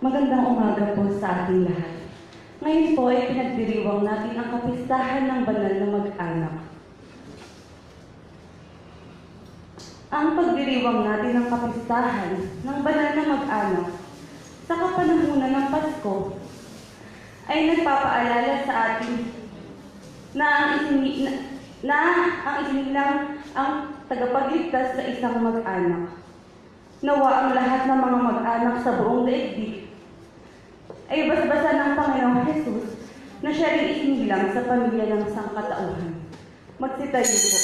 Magandang umaga po sa ating lahat. Ngayon po ay pinagdiriwang natin ang kapistahan ng banal na mag-anak. Ang pagdiriwang natin ng kapistahan ng banal na mag-anak sa kapanahunan ng Pasko ay nagpapaalala sa atin na ang isinilang ang tagapagligtas sa isang mag-anak. Nawa ang lahat ng mga mag-anak sa buong daigdig ay basbasan ng Panginoong Jesus na siya rin isinilang sa pamilya ng sangkatauhan. Magsitayo po.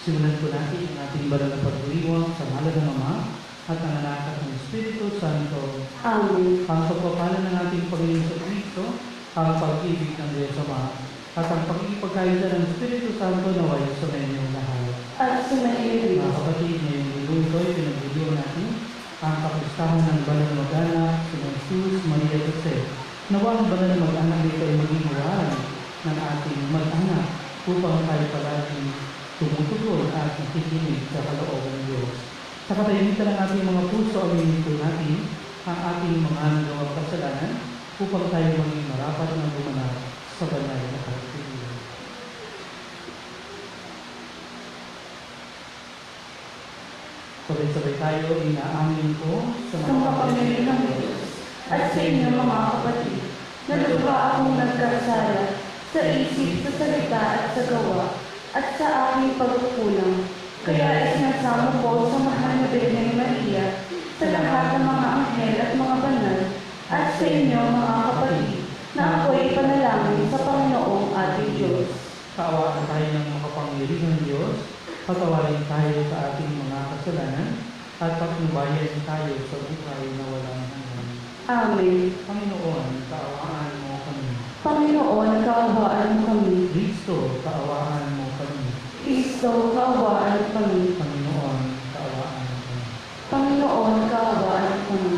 Simulan po natin ang ating banal na pagdiriwang sa ngalan ng Ama at ng Anak at ng Espiritu Santo. Amen. Ang pagpapalan ng ating Panginoon sa Kristo, ang pag-ibig ng Diyos Ama, at ang pag-ipagkaisa ng Espiritu Santo naway sa inyong lahat. At sumayin Mga kapatid, ngayong linggo ito ay pinagdiriwang natin ang kapistahan ng banal na mag-anak si Jesus, Maria, Jose. Nawa ang banal na mag-anak dito ay maging huwaan ng ating mag-anak upang tayo palagi tumutugon at nakikinig sa kalooban ng Diyos. Sa katahimikan ng ating mga puso, aminin po natin ang ating mga nagawang kasalanan upang tayo maging marapat na gumanap sa banal na pagtitiwala. Sabay-sabay tayo, inaamin ko sa mga pamilya ng Diyos at sa inyo mga kapatid, na lubha akong nagkasala sa isip, sa salita at sa gawa, at sa aking pagkukulang. Kaya isinasamo ko sa mahal na Birhen Maria, sa lahat ng mga anghel at mga banal, at sa inyo mga kapatid, na ako'y ipanalangin sa Panginoong ating Diyos. Kaawaan tayo ng makapangyarihang Diyos, patawarin tayo sa ating mga kasalanan, at patnubayan tayo sa buhay na walang hanggan. Amen. Panginoon, kaawaan mo kami. Panginoon, kaawaan mo kami. Kristo, kaawaan mo kami. Kristo, kaawaan mo kami. Panginoon, kaawaan mo kami. Panginoon, kaawaan mo kami.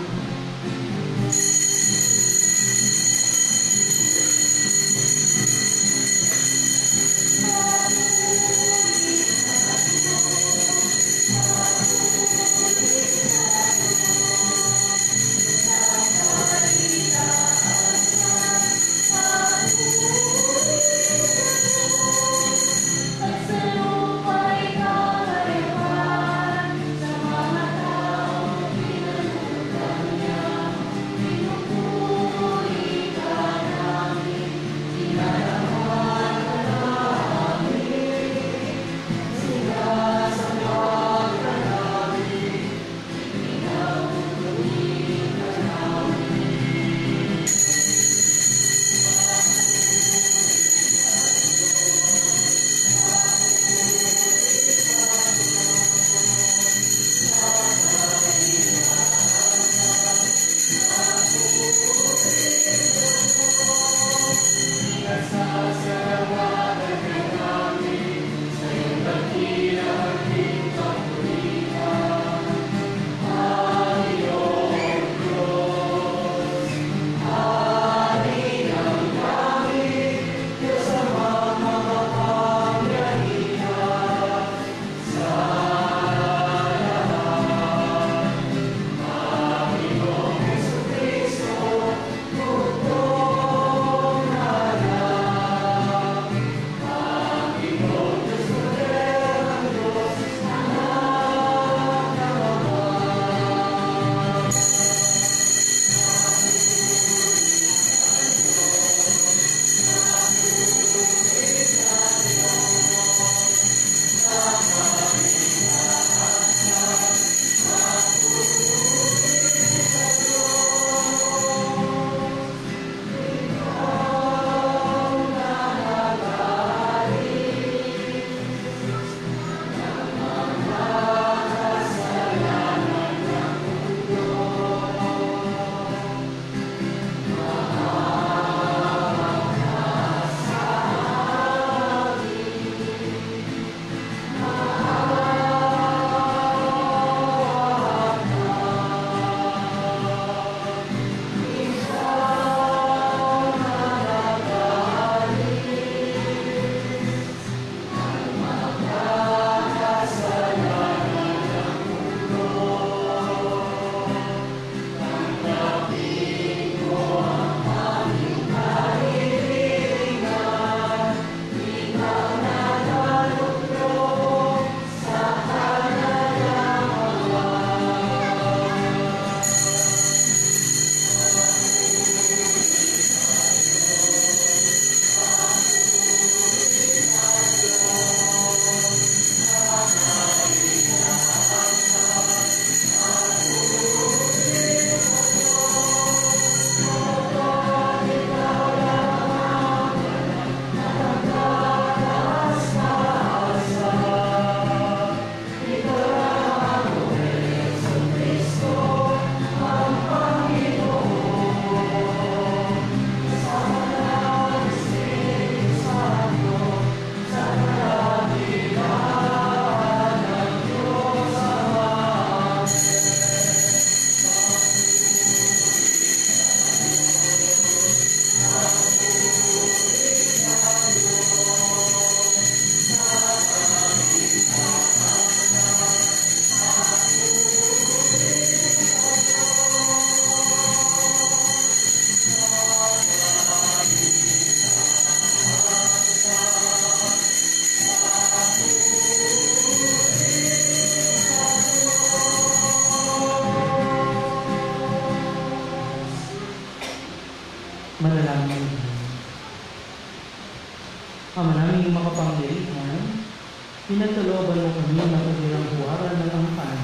Pinagkalooban mo kami ng kanilang huwaran ng angkan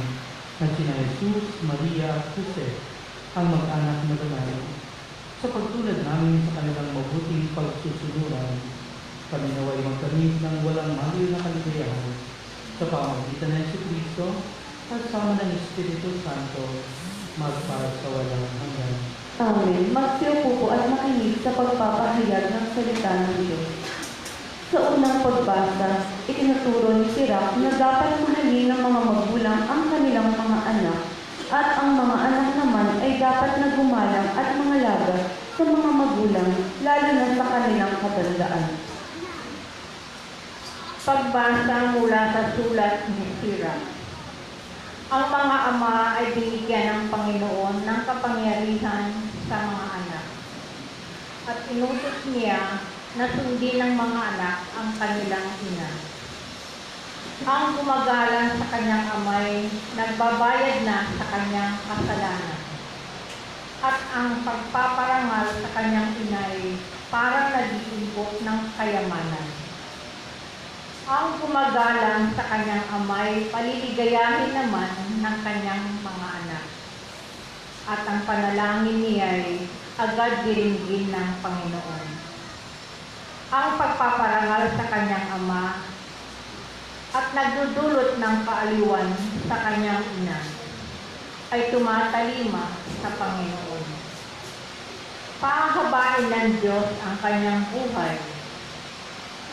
na sina Jesus, Maria at Jose, ang mag-anak na babae. Sa pagtulad namin sa kanilang mabuting pagsusunuran, kami naway magkamit ng walang maliw na kaligayahan sa pamamagitan ng Kristo at sama ng Espiritu Santo, magpara sa walang hanggan. Amen. Magsiupo po at makinig sa pagpapahayag ng salita ng Diyos. Sa unang pagbasa, itinuturo ni Sirach na dapat mahalin ng mga magulang ang kanilang mga anak at ang mga anak naman ay dapat na gumalang at mangalaga sa mga magulang, lalo na sa kanilang katandaan. Pagbasa mula sa sulat ni Sirach. Ang mga ama ay binigyan ng Panginoon ng kapangyarihan sa mga anak. At inutos niya na sundin ng mga anak ang kanilang ina. Ang gumagalang sa kanyang amay, nagbabayad na sa kanyang kasalanan. At ang pagpaparangal sa kanyang inay, parang nag-iimpok ng kayamanan. Ang gumagalang sa kanyang amay, paliligayahin naman ng kanyang mga anak. At ang panalangin niya ay agad diringgin ng Panginoon. Ang pagpaparangal sa kanyang ama at nagdudulot ng kaaliwan sa kanyang ina ay tumatalima sa Panginoon. Pahabain ng Diyos ang kanyang buhay.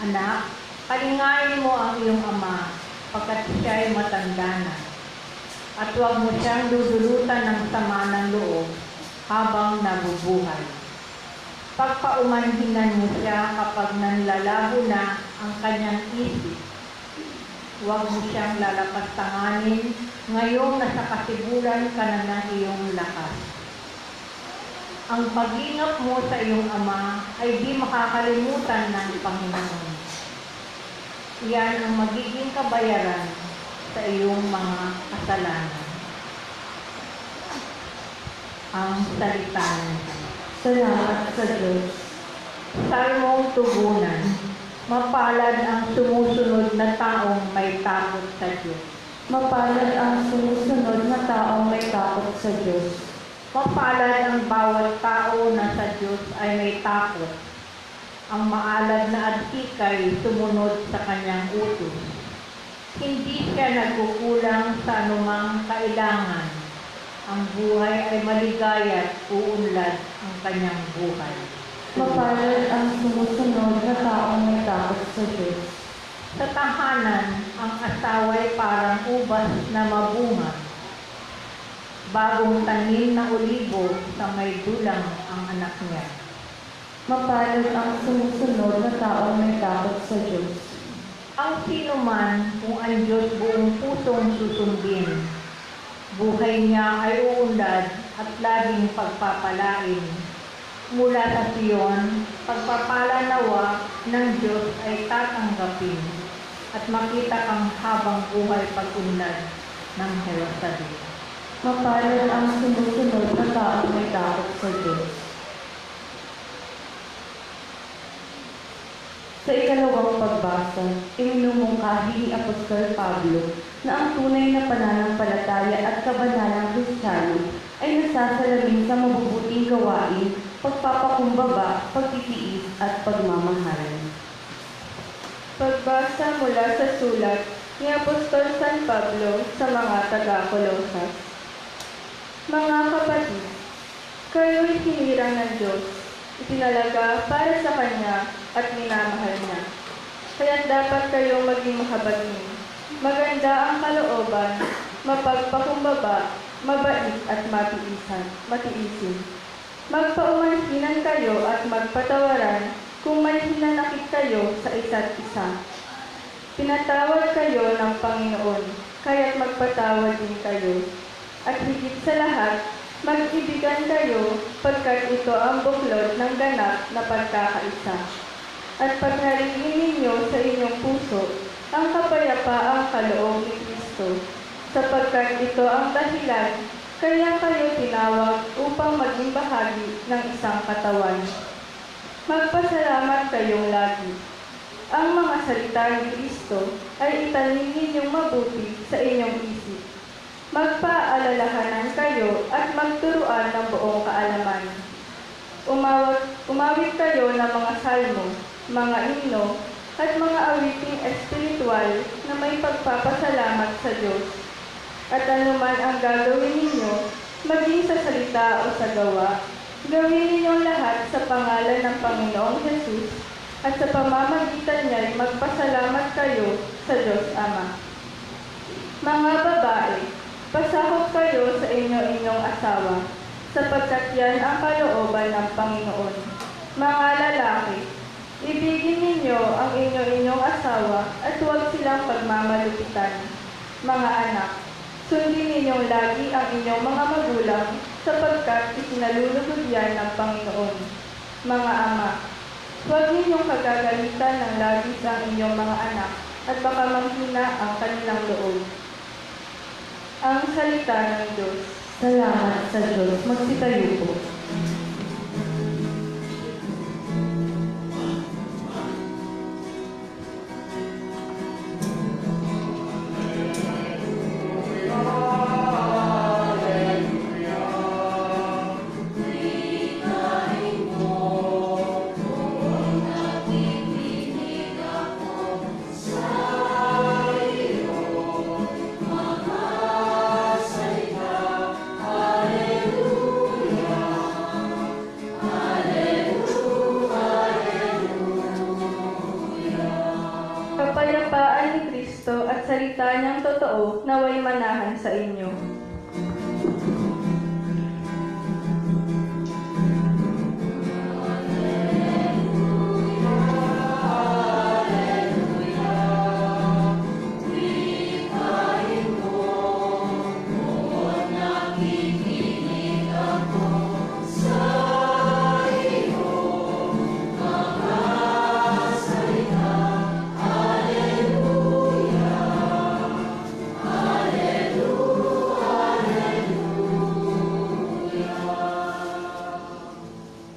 Anak, palingayin mo ang iyong ama pagkat siya'y matanda na. At huwag mo siyang dudulutan ng sama ng loob habang nabubuhay. Pagpaumanhinan mo siya kapag nanlalabo na ang kanyang isip. Huwag mo siyang lalapastanganin ngayong nasa kasibulan ka na ng iyong lakas. Ang pag-ingat mo sa iyong ama ay di makakalimutan ng Panginoon. Iyan ang magiging kabayaran sa iyong mga kasalanan. Ang salita ng Diyos. Salamat sa Diyos. Salmong tugunan. Mapalad ang sumusunod na taong may takot sa Diyos. Mapalad ang sumusunod na taong may takot sa Diyos. Mapalad ang bawat tao na sa Diyos ay may takot. Ang maalad na adhikay sumunod sa kanyang utos. Hindi siya nagkukulang sa anumang kailangan. Ang buhay ay maligaya at uunlad ang kanyang buhay. Mapalad ang sumusunod na taong may takot sa Diyos. Sa tahanan, ang asawa'y parang ubas na mabunga. Bagong tanim na olibo sa may dulang ang anak niya. Mapalad ang sumusunod na taong may takot sa Diyos. Ang sino man kung ang Diyos buong pusong susundin, buhay niya ay uunlad at laging pagpapalain. Mula sa Sion, pagpapala nawa ng Diyos ay tatanggapin at makita kang habang buhay pag-unlad ng Jerusalem. Mapalad ang sumusunod na taong may takot sa Diyos. Sa ikalawang pagbasa, iminumungkahi ni Apostol Pablo na ang tunay na pananampalataya at kabanalang Kristiyano ay nasasalamin sa mabubuting gawain, pagpapakumbaba, pagtitiis at pagmamahal. Pagbasa mula sa sulat ni Apostol San Pablo sa mga taga-Colosas. Mga kapatid, kayo'y hinirang ng Diyos, itinalaga para sa Kanya at minamahal niya. Kaya't dapat kayong maging mahabagin, maganda ang kalooban, mapagpakumbaba, mabait at matiisin. Magpaumanhinan kayo at magpatawaran kung may hinanakit kayo sa isa't isa. Pinatawad kayo ng Panginoon, kaya't magpatawad din kayo. At higit sa lahat, mag-ibigan kayo pagkat ito ang buklod ng ganap na pagkakaisa. At pagharingin ninyo sa inyong puso ang kapayapaang kaloob ni Kristo, sapagkat ito ang dahilan kaya kayo tinawag upang maging bahagi ng isang katawan. Magpasalamat kayong lagi. ang mga salita ni Kristo ay itanim ninyong mabuti sa inyong isip. Magpaalalahanan kayo at magturuan ng buong kaalaman. Umawit kayo ng mga salmo, mga himno, at mga awiting espiritual na may pagpapasalamat sa Diyos. At anuman ang gagawin ninyo, maging sa salita o sa gawa, gawin ninyong lahat sa pangalan ng Panginoong Jesus at sa pamamagitan niya ay magpasalamat kayo sa Diyos Ama. Mga babae, pasakop kayo sa inyo-inyong asawa, sapagkat yan ang kalooban ng Panginoon. Mga lalaki, ibigin ninyo ang inyo-inyong asawa at huwag silang pagmamalupitan. Mga anak, sundin ninyong lagi ang inyong mga magulang, sapagkat isinalulugod yan ng Panginoon. Mga ama, huwag ninyong kagagalitan ng labis ang inyong mga anak, at baka manghina ang kanilang loob. Ang salita ng Diyos. Salamat sa Diyos. Magsitayo po. Kapayapaan ni Kristo at salita niyang totoo naway manahan sa inyo.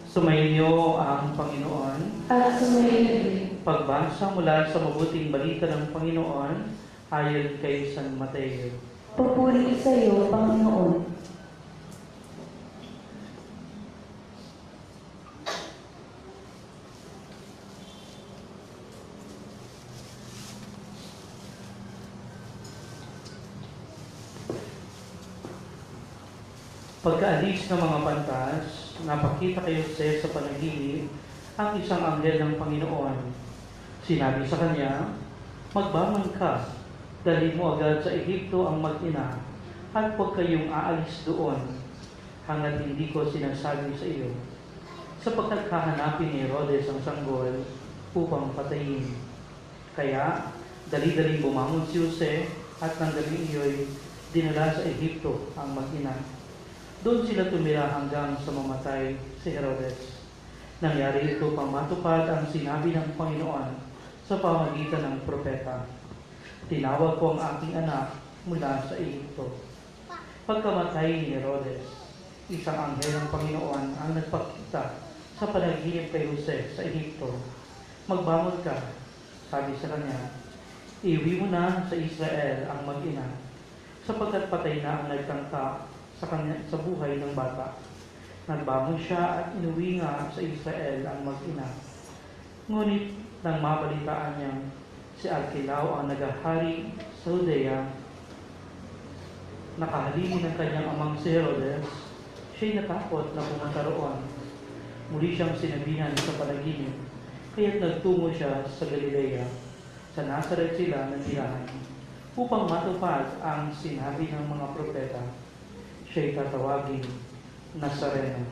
Sumainyo ang Panginoon. At sumayin. Pagbasa mula sa mabuting balita ng Panginoon ayon kay San Mateo. Papuri sa iyo, Panginoon. Pagkaalis ng mga pantas, napakita kay Jose sa panaginip ang isang anghel ng Panginoon. Sinabi sa kanya, "Magbangon ka, dalhin mo agad sa Ehipto ang mag-ina, at huwag kayong aalis doon, hanggat hindi ko sinasabi sa iyo, sapagkat hahanapin ni Herodes ang sanggol upang patayin." Kaya, dali-daling bumangon si Jose at nang gabing iyo'y dinala sa Ehipto ang mag-ina. Doon sila tumira hanggang sa mamatay si Herodes. Nangyari ito pang matupad ang sinabi ng Panginoon sa pamamagitan ng propeta. "Tinawag ko ang aking anak mula sa Ehipto." Pagkamatay ni Herodes, isang anghel ng Panginoon ang nagpakita sa panaginip kay Jose sa Ehipto. "Magbangon ka," sabi sa kanya. "Iwi mo na sa Israel ang mag-ina, sapagkat patay na ang nagtangka sa buhay ng bata." Nagbangon siya at inuwi nga sa Israel ang mag-ina. Ngunit nang mabalitaan niyang si Arkelao ang nagahari sa Judea, nakahalili ng kanyang amang si Herodes, siya'y natakot na pumunta roon. Muli siyang sinabihan sa panaginip, kaya't nagtungo siya sa Galilea. Sa Nazaret sila nagtirahan, upang matupad ang sinabi ng mga propeta, siya'y tatawagin Nazareno.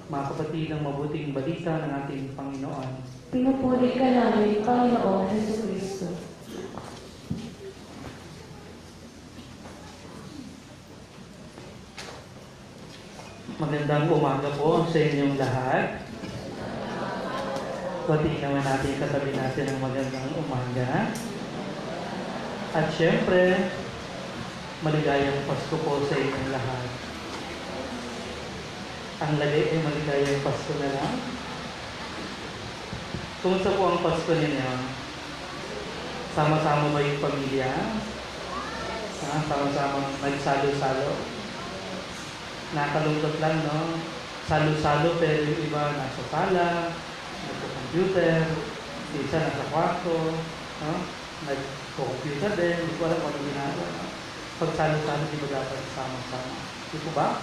Mga kapatid, ang mabuting balita ng ating Panginoon. Pinupuri ka namin, Panginoong Jesucristo. Magandang umaga po sa inyong lahat. Pati naman natin katabi natin ng magandang umaga. At syempre, maligayang Pasko po sa inyong lahat. Ang lagay ay maligayang Pasko na lang. Kumusta po ang Pasko ninyo? Sama-sama ba yung pamilya? Sama-sama nagsalo-salo? Nakalungkot lang, no? Salo-salo pero yung iba nasa sala, nagko-computer, yung isa nasa kwarto, no? Nagko-computer din, hindi ko alam kung ano ginagawa. No? Pag salo-salo, di ba dapat sama-sama? Di po ba?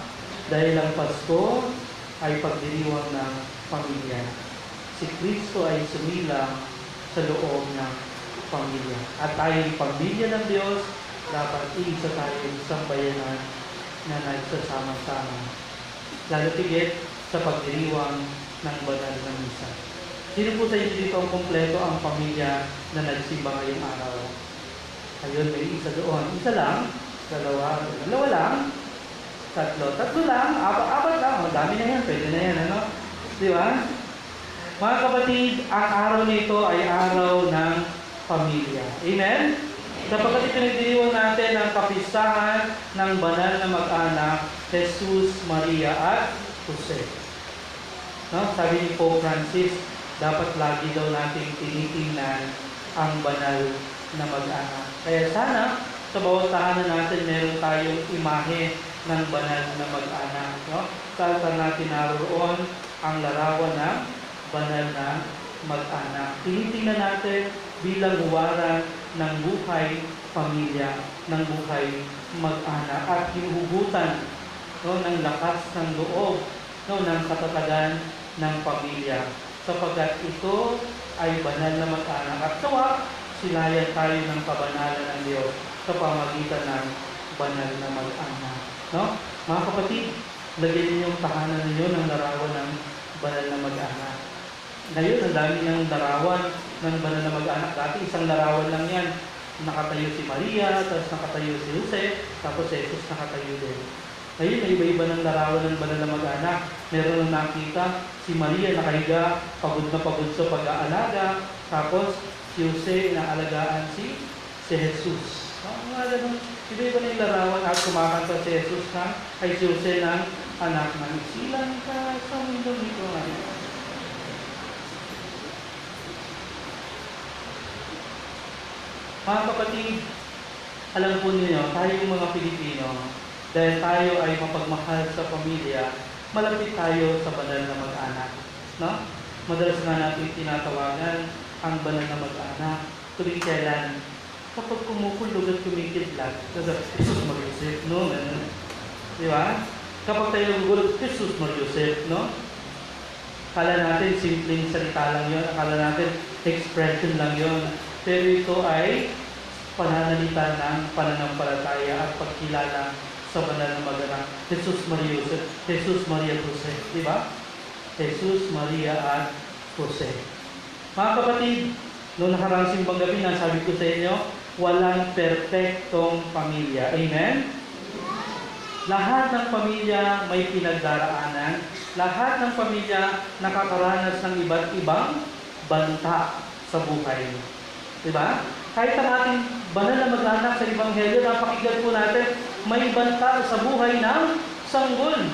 Dahil ang Pasko ay pagdiriwang ng pamilya. Si Kristo ay sumilang sa loob ng pamilya. At tayo pamilya ng Diyos, dapat iisa tayo isang bayanan na nagsasama-sama. Lalo tigit sa pagdiriwang ng banal na misa. Sino po sa inyo dito ang kompleto ang pamilya na nagsimba ngayong araw? Ayun, may isa doon. Isa lang, dalawa lang, tatlo lang, apat lang. O, dami na yan, pwede na yan, ano? Di ba? Mga kapatid, ang araw nito ay araw ng pamilya. Amen? Sapagkat ipinagdiriwang natin ang kapistahan ng banal na mag-anak, Jesus, Maria, at Jose. No? Sabi ni Pope Francis, dapat lagi daw nating tinitingnan ang banal na mag-anak. Kaya sana, sa bawat tahanan natin, meron tayong imahe ng banal na mag-anak. No? Saan natin naroon ang larawan ng banal na mag-anak. Tinitingnan natin bilang huwaran ng buhay pamilya, ng buhay mag-anak, at hinuhugutan ng lakas ng loob, ng katatagan ng pamilya. Sapagkat ito ay banal na mag-anak at sawa, silayan tayo ng kabanalan ng Diyos sa pamagitan ng banal na mag-anak. No? Mga kapatid, lagyan niyo yung tahanan ninyo ng larawan ng banal na mag-anak. Ngayon, ang dami ng larawan ng banal na mag-anak. Dati, isang larawan lang yan. Nakatayo si Maria, tapos nakatayo si Jose, tapos si Jesus nakatayo din. Ngayon, may iba-iba ng larawan ng banal na mag-anak. Meron nang nakita si Maria nakahiga, pagod na pagod sa pag-aalaga, tapos si Jose inaalagaan si Jesus. Mga ganun, iba-iba na yung larawan at kumakanta si Jesus na ay si Jose ng anak ng isilang ka sa mundo nito. Mga kapatid, alam po niyo, tayong mga Pilipino, dahil tayo ay mapagmahal sa pamilya, malapit tayo sa banal na mag-anak. No? Madalas nga natin tinatawagan ang banal na mag-anak tuwing kailan. Kapag kumukulog at kumikidlat, Jesus Mariusip, no? Di ba? Kapag tayo nagugulog, Jesus Mariusip, no? Akala natin simpleng salita lang yun, akala natin expression lang yun. Pero ito ay pananalita ng pananampalataya at pagkilala sa banal na mag-anak. Jesus Maria Jose, Jesus Maria Jose, di ba? Jesus Maria at Jose. Mga kapatid, noong nakaraang simbang gabi, nasabi ko sa inyo, walang perpektong pamilya. Amen? Lahat ng pamilya may pinagdaraanan. Lahat ng pamilya nakakaranas ng iba't ibang banta sa buhay. Diba? Kahit ang ating banal na mag-anak sa Ebanghelyo, napakinggan po natin, may banta sa buhay ng sanggol.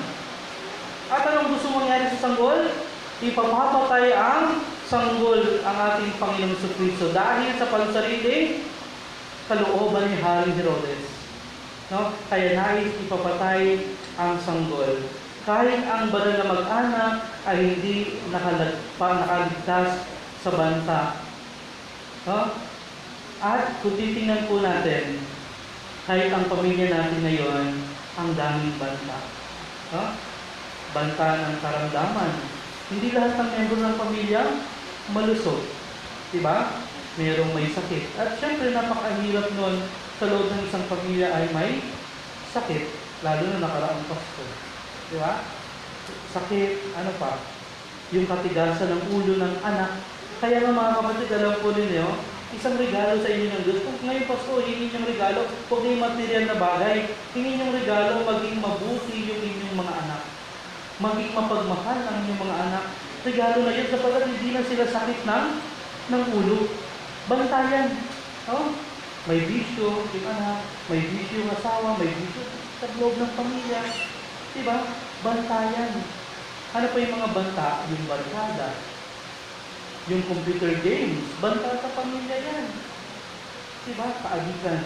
At anong gusto mangyari sa sanggol? Ipapapatay ang sanggol ang ating Panginoong Jesucristo dahil sa pansariling kalooban ni Haring Herodes. No? Kaya nais ipapatay ang sanggol. Kahit ang banal na mag-anak ay hindi nakaligtas sa banta. No? At kung titingnan po natin, kahit ang pamilya natin ngayon, ang daming banta. No? Banta ng karamdaman. Hindi lahat ng membro ng pamilya malusog. Diba? Mayroong may sakit. At syempre, napakahirap nun sa loob ng isang pamilya ay may sakit. Lalo na nakaraang Pasko. Diba? Sakit, ano pa? Yung katigasan ng ulo ng anak. Kaya nga mga kapatid, alam po ninyo, isang regalo sa inyo ng Diyos. Kung ngayong Pasko, hingin yung regalo, huwag na yung material na bagay. Hingin yung regalo, maging mabuti yung inyong mga anak. Maging mapagmahal ang inyong mga anak. Regalo na yun, sapagkat hindi na sila sakit ng ulo. Bantayan. Oh? May bisyo yung anak, may bisyo yung asawa, may bisyo sa loob ng pamilya. Diba? Bantayan. Ano pa yung mga banta? Yung barkada. Yung computer games, banta sa pamilya yan. Diba? Kaadikan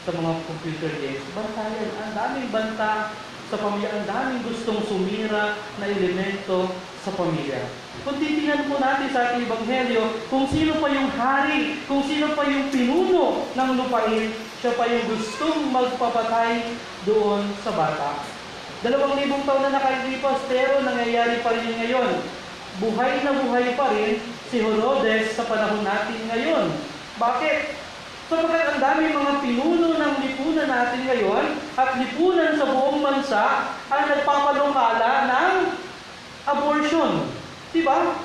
sa mga computer games. Banta yan. Ang daming banta sa pamilya. Ang daming gustong sumira na elemento sa pamilya. Kung titingnan po natin sa ating Ebanghelyo, kung sino pa yung hari, kung sino pa yung pinuno ng lupain, siya pa yung gustong magpapatay doon sa bata. 2,000 taon na nakalipas, pero nangyayari pa rin ngayon. Buhay na buhay pa rin si Herodes sa panahon natin ngayon. Bakit? Sapagkat ang dami mga pinuno ng lipunan natin ngayon at lipunan sa buong bansa ang nagpapalungkala ng abortion. Diba?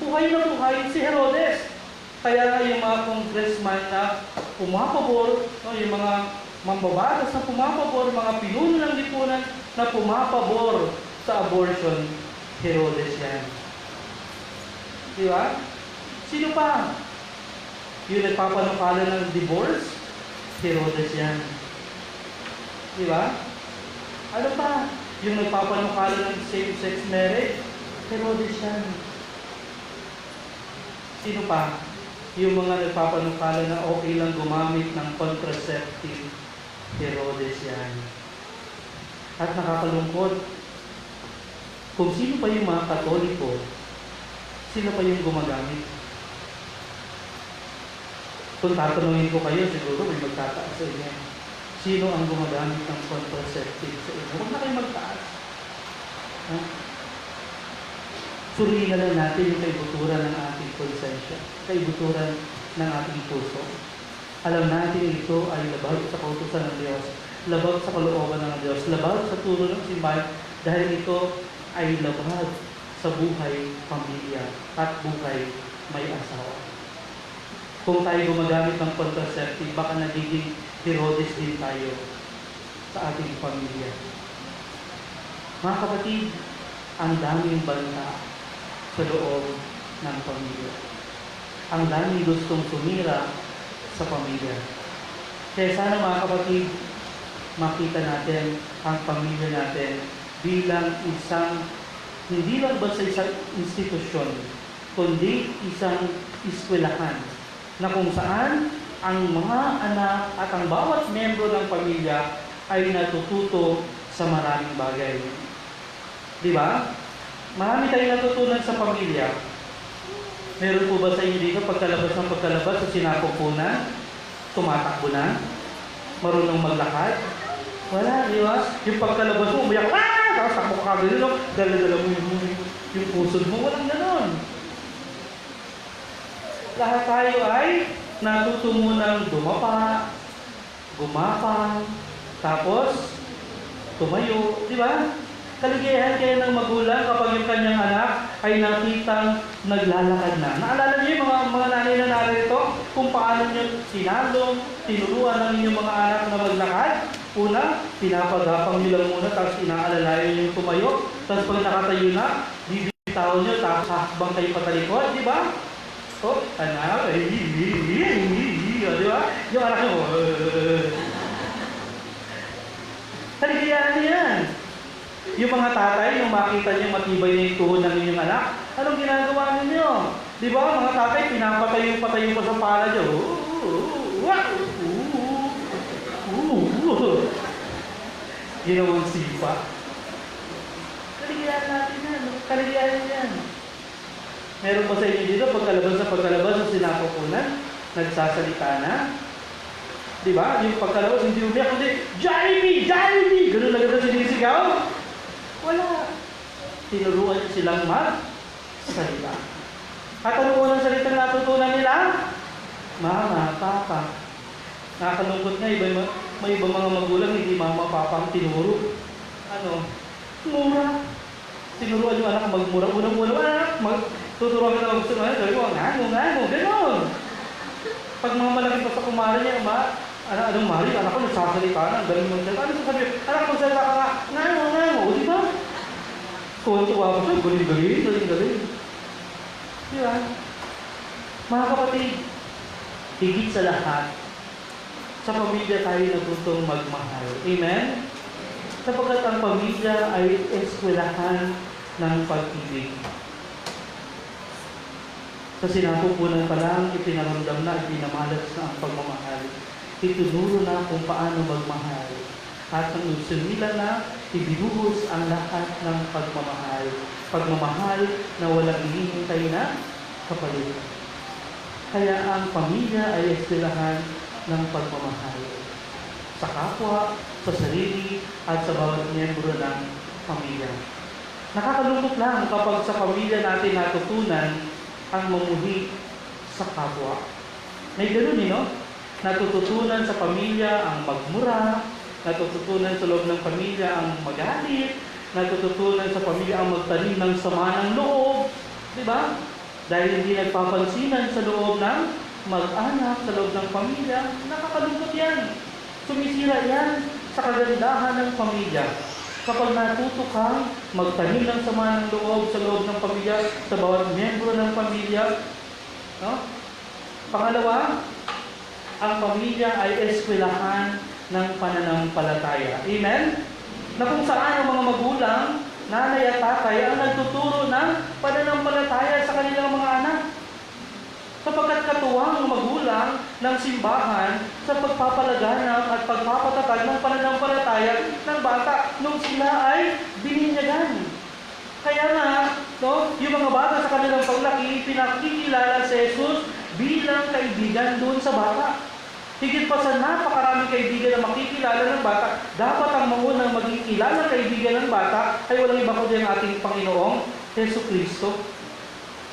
Buhay na buhay si Herodes. Kaya nga yung mga congressman na pumapabor, no, yung mga mambabatas na pumapabor, mga pinuno ng lipunan na pumapabor sa abortion, Herodes yan. Diba? Sino pa? Yung nagpapanukala ng divorce, Herodes yan. Diba? Ano pa? Yung nagpapanukala ng same-sex marriage, Herodes yan. Sino pa? Yung mga nagpapanukala na okay lang gumamit ng contraceptive, Herodes yan. At nakakalungkot, kung sino pa yung mga Katoliko, sila pa yung gumagamit. Kung tatanungin ko kayo, siguro may magtataas sa inyo. Sino ang gumagamit ng contraceptive sa inyo? Huwag na kayo magtaas. Ha? Suriin na lang natin yung kaibuturan ng ating konsensya, kaibuturan ng ating puso. Alam natin ito ay labag sa kautusan ng Diyos, labag sa kalooban ng Diyos, labag sa turo ng simbahan, dahil ito ay labag sa buhay pamilya at buhay may asawa. Kung tayo gumagamit ng contraceptive, baka nagiging Herodes din tayo sa ating pamilya. Mga kapatid, ang daming banta sa loob ng pamilya. Ang daming gustong sumira sa pamilya. Kaya sana mga kapatid, makita natin ang pamilya natin bilang isang, hindi lang ba sa isang institusyon, kundi isang eskwelahan na kung saan ang mga anak at ang bawat membro ng pamilya ay natututo sa maraming bagay. Di ba? Marami tayong natutunan sa pamilya. Meron po ba sa inyo dito pagkalabas ng pagkalabas sa sinapupunan? Tumatakbo na? Marunong maglakad? Wala, di ba? Yung pagkalabas mo, umiyak, tapos takbo ka kagad, no? Dala-dala mo yung pusod mo, walang ganon. Lahat tayo ay natuto munang dumapa, gumapang, tapos tumayo, di ba? Kaligayahan kaya ng magulang kapag yung kanyang anak ay nakitang naglalakad na. Naalala niyo yung mga nanay na narito kung paano niyo sinalong, tinuruan ng inyong mga anak na maglakad? Una, pinapagapang niyo lang muna, tapos inaalalayan niyo yung tumayo. Tapos pag nakatayo na, bibitaw niyo, tapos hakbang kayo patalikod, di ba? O, anak, di ba? Yung anak mo, kaligayahan yan. Yung mga tatay, yung makita niyo matibay na yung tuhod ng inyong anak, anong ginagawa ninyo? Di ba, mga tatay, pinapatayo-patayo pa sa pala niyo. Ginawang sipa. Kaligayahan natin yan. Kaligayahan yan. Meron pa sa inyo dito, pagkalabas sa sinapupunan, nagsasalita na. Di ba? Yung pagkalabas, hindi umiyak, hindi, Jollibee! Jollibee! Ganun na ganun sinisigaw. Wala. Tinuruan silang mag-salita. At ano unang salitang natutunan nila? Mama, Papa. Nakakalungkot nga, may ibang mga magulang, hindi mama, papa ang tinuro. Ano? Mura. Tinuruan yung anak magmura. Unang-unang anak, tuturuan ka na magsunod. Sabi ko, ngano, gano'n. Pag mga malaki pa sa kumara niya, anong mari, anak ko nagsasalita na, galing mo siya. Ano sasabihin? Anak ko salita ka nga, ngano, di ba? Tuwa-tuwa ko siya, galing. Di ba? Mga kapatid, higit sa lahat, sa pamilya tayo natutong magmahal. Amen? Sapagkat ang pamilya ay eskwelahan ng pag-ibig. Sa sinapupunan pa lang, ipinaramdam na, ipinamalas na ang pagmamahal. Itunuro na kung paano magmahal. At ang nagsimula na, ibinuhos ang lahat ng pagmamahal. Pagmamahal na walang hinihintay na kapalit. Kaya ang pamilya ay estilahan ng pagmamahal. Sa kapwa, sa sarili, at sa bawat miyembro ng pamilya. Nakakalungkot lang kapag sa pamilya natin natutunan ang mamuhi sa kapwa. May ganun no? Natututunan sa pamilya ang magmura, natututunan sa loob ng pamilya ang magalit, natututunan sa pamilya ang magtanim ng sama ng loob. Di ba? Dahil hindi nagpapansinan sa loob ng mag-anak, sa loob ng pamilya, nakakalungkot yan. Sumisira yan sa kagandahan ng pamilya. Kapag natuto kang magtanim ng sama ng loob sa loob ng pamilya, sa bawat miyembro ng pamilya. No? Pangalawa, ang pamilya ay eskwelahan ng pananampalataya. Amen? Na kung saan ang mga magulang, nanay at tatay ang nagtuturo ng pananampalataya sa kanilang mga anak. Sapagkat katuwang ang magulang ng simbahan sa pagpapalaganap at pagpapatatag ng pananampalataya ng bata nung sila ay bininyagan. Kaya nga, yung mga bata sa kanilang paglaki, pinakikilala si Jesus bilang kaibigan doon sa bata. Higit pa sa napakaraming kaibigan na makikilala ng bata, dapat ang maunang maging kilala kaibigan ng bata ay walang iba kundi ang ating Panginoong Jesucristo.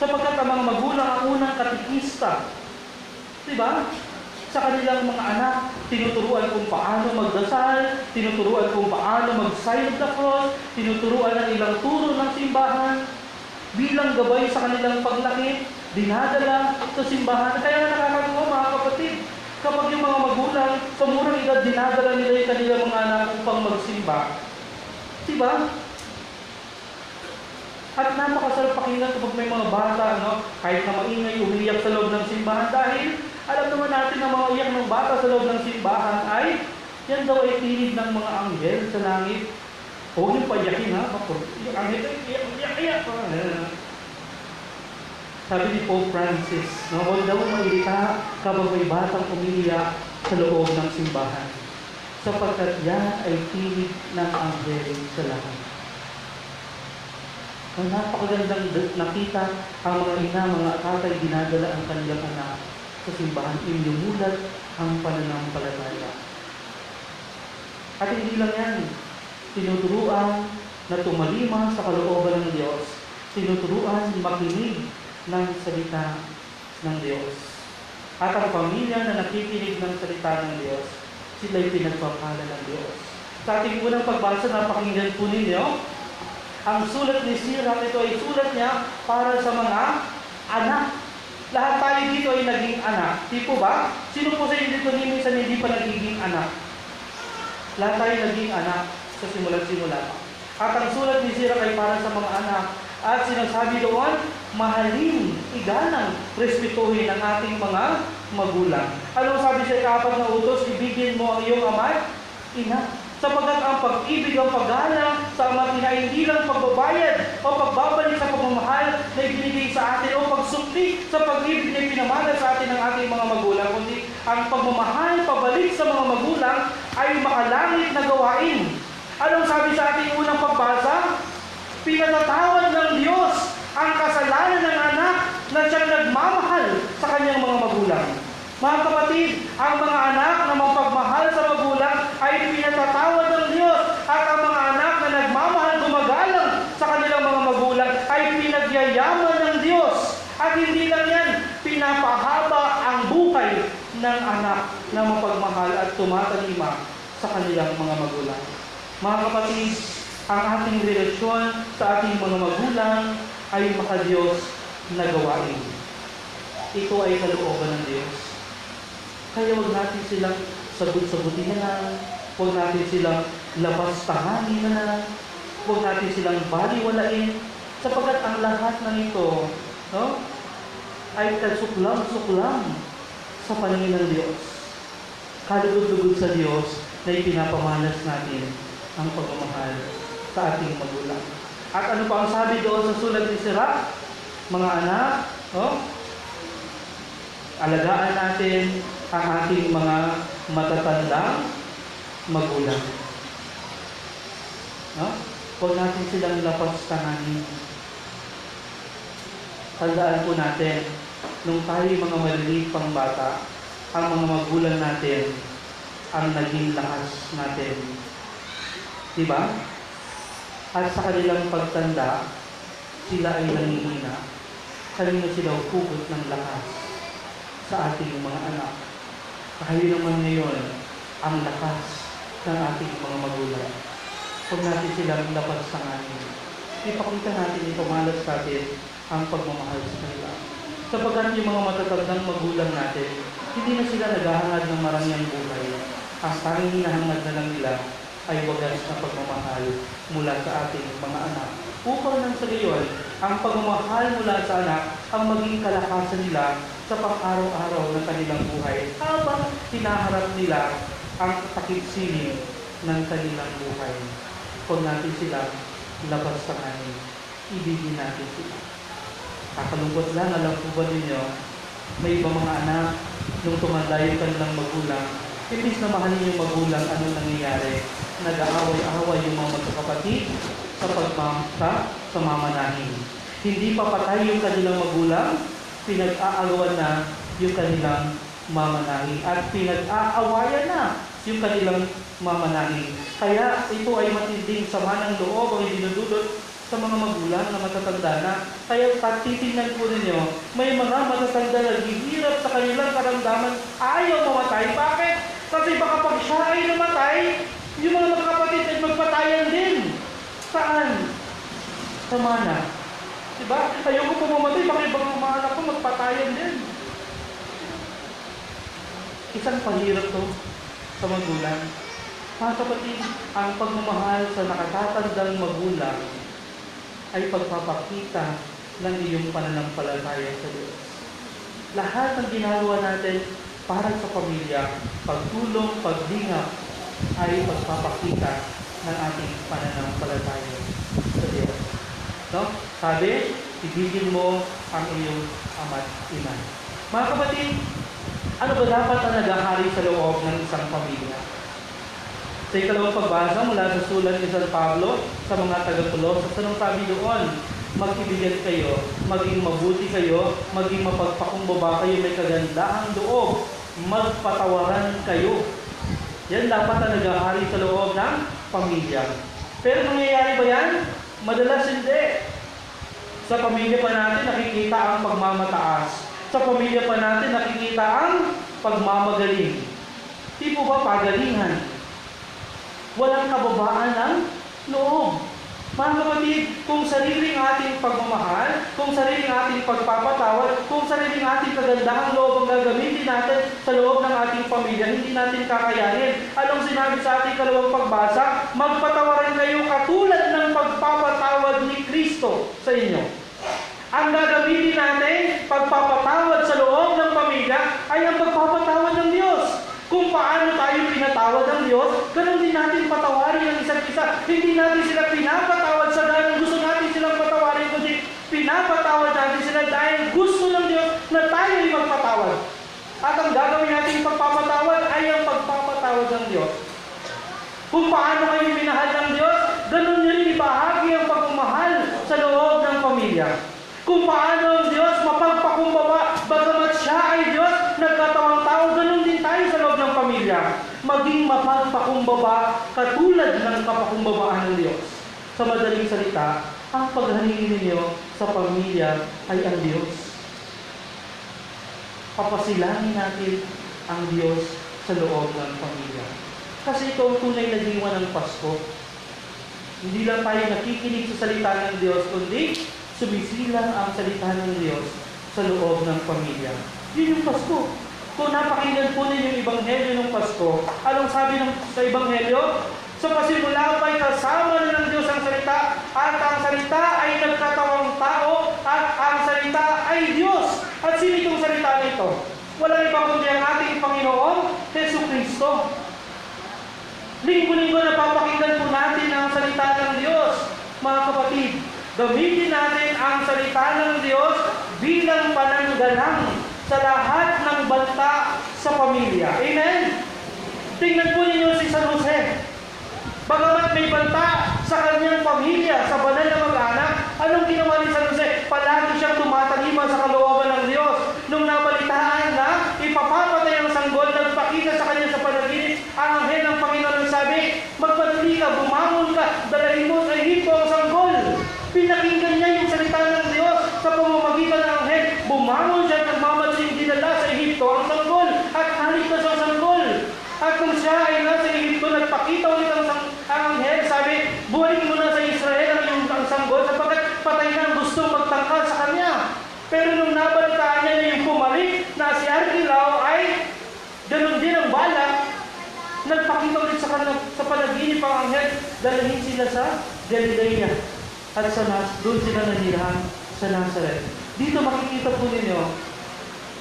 Sapagkat ang mga magulang ang unang katikista. Diba? Sa kanilang mga anak, tinuturuan kung paano magdasal, tinuturuan kung paano mag-sign of the cross, tinuturuan ang ilang turo ng simbahan, bilang gabay sa kanilang paglaki, dinadala sa simbahan. Kaya nga nakakatuwa mga kapatid, kapag yung mga magulang sa murang edad, dinadala nila yung kanilang mga anak upang magsimba. Diba? At napakasarap pakinggan kapag may mga bata, kahit na maingay, umiyak sa loob ng simbahan dahil alam naman natin na mga iyak ng bata sa loob ng simbahan ay yan daw ay tinig ng mga anghel sa langit. Huwag niyong payakin ha, anghel ay iyak. Sabi ni Pope Francis, huwag daw mailita kapag may batang umiiyak sa loob ng simbahan, sapagkat yan ay tinig ng anghel sa langit. Ang napakagandang nakita ang mga ina, mga tatay, dinadala ang kanilang anak sa simbahan, inumulat ang pananampalataya. At hindi lang yan, tinuturuan na tumalima sa kalooban ng Diyos, tinuturuan makinig ng salita ng Diyos. At ang pamilya na nakikinig ng salita ng Diyos, sila'y pinagpapala ng Diyos. Sa ating unang pagbasa, napakinggan po ninyo, ang sulat ni Sirach, ito ay sulat niya para sa mga anak. Lahat tayo dito ay naging anak. Di po ba? Sino po sa inyo dito ni minsan hindi pa nagiging anak? Lahat tayo naging anak sa simula-simula. At ang sulat ni Sirach ay para sa mga anak. At sinasabi doon, mahalin, iganang, respetuhin ang ating mga magulang. Anong sabi sa ika-4 na utos? Ibigin mo ang iyong ama, ina. Sapagkat ang pag-ibig, ang paggalang sa ama't ina, hindi lang pagbabayad o pagbabalik sa pagmamahal na ibinigay sa atin o pagsukli sa pag-ibig na pinamana sa atin ng ating mga magulang, kundi ang pagmamahal pabalik sa mga magulang ay makalangit na gawain. Anong sabi sa ating unang pagbasa? Pinatatawad ng Diyos ang kasalanan ng anak na siyang nagmamahal sa kanyang mga magulang. Mga kapatid, ang mga anak na mapagmahal sa magulang ay pinatatawad ng Diyos at ang mga anak na nagmamahal gumagalang sa kanilang mga magulang ay pinagyayaman ng Diyos. At hindi lang yan, pinapahaba ang buhay ng anak na mapagmahal at tumatalima sa kanilang mga magulang. Mga kapatid, ang ating relasyon sa ating mga magulang ay makadiyos na gawain. Ito ay kalooban ng Diyos. Kaya huwag natin silang sagot-sagutin na lang, huwag natin silang labas-tanganin na lang, huwag natin silang baliwalain, sapagkat ang lahat ng ito, ay kasuklam-suklam sa paningin ng Diyos. Kalugod-lugod sa Diyos na ipinapamalas natin ang pagmamahal sa ating magulang. At ano pa ang sabi doon sa sulat ni Sirach? Mga anak, Alagaan natin ang ating mga matatandang magulang. No? Huwag natin silang lapastanganin. Tandaan po natin, nung tayo mga maliliit pang bata, ang mga magulang natin ang naging lakas natin. Diba? At sa kanilang pagtanda, sila ay nangihina. Kanino sila hugot ng lakas sa ating mga anak. Tayo naman ngayon ang lakas ng ating mga magulang. Huwag natin silang lapastanganin. Ipakita natin, ipamalas natin ang pagmamahal sa kanila. Sapagkat yung mga matatandang magulang natin, hindi na sila naghahangad ng marangyang buhay. Ang tanging hinahangad na lang nila ay wagas na pagmamahal mula sa ating mga anak. Upang nang sa gayon, ang pagmamahal mula sa anak ang maging kalakasan nila sa pang-araw-araw ng kanilang buhay habang hinaharap nila ang takip siling ng kanilang buhay. Huwag natin sila lapastanganin. Ibigin natin sila. Kakalungkot lang, alam po ba ninyo, may ibang mga anak, nung tumanda yung kanilang magulang, imbis na mahalin yung magulang, anong nangyayari? Nag-aaway-aaway yung mga magkakapatid sa mamanahin. Hindi pa patay yung kanilang magulang, pinag-aagawan na yung kanilang mamanahin. At pinag-aawayan na yung kanilang mamanahin. Kaya ito ay matinding sama ng loob ang dinudulot sa mga magulang na matatanda na. Kaya titingnan po ninyo, may mga matatanda na naghihirap sa kanilang karamdaman, ayaw mamatay. Bakit? Kasi baka pag siya ay namatay, yung mga magkakapatid ay magpatayan din. Saan? Sa mana. Diba? Ayoko po mamatay, baka ibang mga anak ko magpatayan din. Isang pahirap to sa magulang. Mga kapatid, ang pagmamahal sa nakatatandang magulang ay pagpapakita ng iyong pananampalataya sa Diyos. Lahat ng ginagawa natin para sa pamilya, pagtulong, paglingap, ay pagpapakita ng ating pananampalataya sa Diyos. No? Sabi, ibigin mo ang iyong ama't ina. Mga kapatid, ano ba dapat ang naghahari sa loob ng isang pamilya? Sa ikalawang pagbasa mula sa sulat ni San Pablo sa mga taga-Colosas, anong sabi doon? Magkaibigan kayo, maging mabuti kayo, maging mapagpakumbaba kayo, may kagandahang loob, magpatawaran kayo. Yan dapat ang naghahari sa loob ng pamilya. Pero nangyayari ba yan? Madalas hindi. Sa pamilya pa natin nakikita ang pagmamataas. Sa pamilya pa natin nakikita ang pagmamagaling. Di po ba pagalingan? Walang kababaan ng loob. Mga kapatid, kung sariling ating pagmamahal, kung sariling ating pagpapatawad, kung sariling ating kagandahang loob ang gagamitin natin sa loob ng ating pamilya, hindi natin kakayanin. Anong sinabi sa ating kalawang pagbasa? Magpatawaran kayo katulad ng pagpapatawad ni Kristo sa inyo. Ang gagamitin natin, pagpapatawad sa loob ng pamilya, ay ang pagpapatawad ng Diyos. Kung paano tayo pinatawad ng Diyos, ganun din natin patawarin ang isa't isa. Hindi natin sila pinapatawad sa dahil gusto natin silang patawarin, kundi pinapatawad natin sila dahil gusto ng Diyos na tayo ay magpatawad. At ang gagawin natin pagpapatawad ay ang pagpapatawad ng Diyos. Kung paano kayo minahal ng Diyos, ganun nyo rin ibahagi ang pagmamahal sa loob ng pamilya. Kung paano ang Diyos mapagpakumbaba, bagamat siya ay Diyos, nagkatawang tao, ganun din tayo sa loob ng pamilya. Maging mapagpakumbaba katulad ng kapakumbabaan ng Diyos. Sa madaling salita, ang paghalingi ninyo sa pamilya ay ang Diyos. Papasilangin natin ang Diyos sa loob ng pamilya. Kasi ito ang tunay na diwa ng Pasko. Hindi lang tayo nakikinig sa salita ng Diyos, kundi sumisilang ang salita ng Diyos sa loob ng pamilya. Yun yung Pasko. Kung napakinggan po ninyo yung Ebanghelyo ng Pasko, anong sabi sa Ebanghelyo? Sa pasimula pa'y kasama na ng Diyos ang salita, at ang salita ay nagkatawang tao, at ang salita ay Diyos. At sino itong salita nito? Walang iba kundi ang ating Panginoon, Jesucristo. Linggo-linggo napapakinggan po natin ang salita ng Diyos. Mga kapatid, gamitin natin ang salita ng Diyos bilang pananggalang sa lahat ng banta sa pamilya. Amen? Tingnan po ninyo si San Jose. Bagamat may banta sa kanyang pamilya, sa banal na mag-anak, anong ginawa ni San Jose? Palagi siyang tumataliman sa kalooban ng Diyos. Nung nabalitaan na ipapapatay ang sanggol, nagpakita sa kanya sa panaginip, ang anghel ng Panginoon sabi, magpadali ka, bumangon ka, dalahin mo sa Ehipto ang sanggol. Pinakinggan niya yung salita ng Diyos sa pamamagitan ng anghel. Bumangon siya at nagmamadsing dinala sa Ehipto ang sanggol at naligtas ang sanggol. At kung siya ay nasa Ehipto, nagpakita ulit ang anghel, sabi, buhayin mo na sa Israel ang iyong sanggol sapagkat patay na ang gustong magtangkal sa kanya. Pero nung nabalitaan niya na yung pumalik na si Archilao ay ganun din ang balak, nagpakita ulit sa kanila sa panaginip ang anghel, dalahin sila sa Galilea at doon sila nanirahan sa Nazareth. Dito makikita po ninyo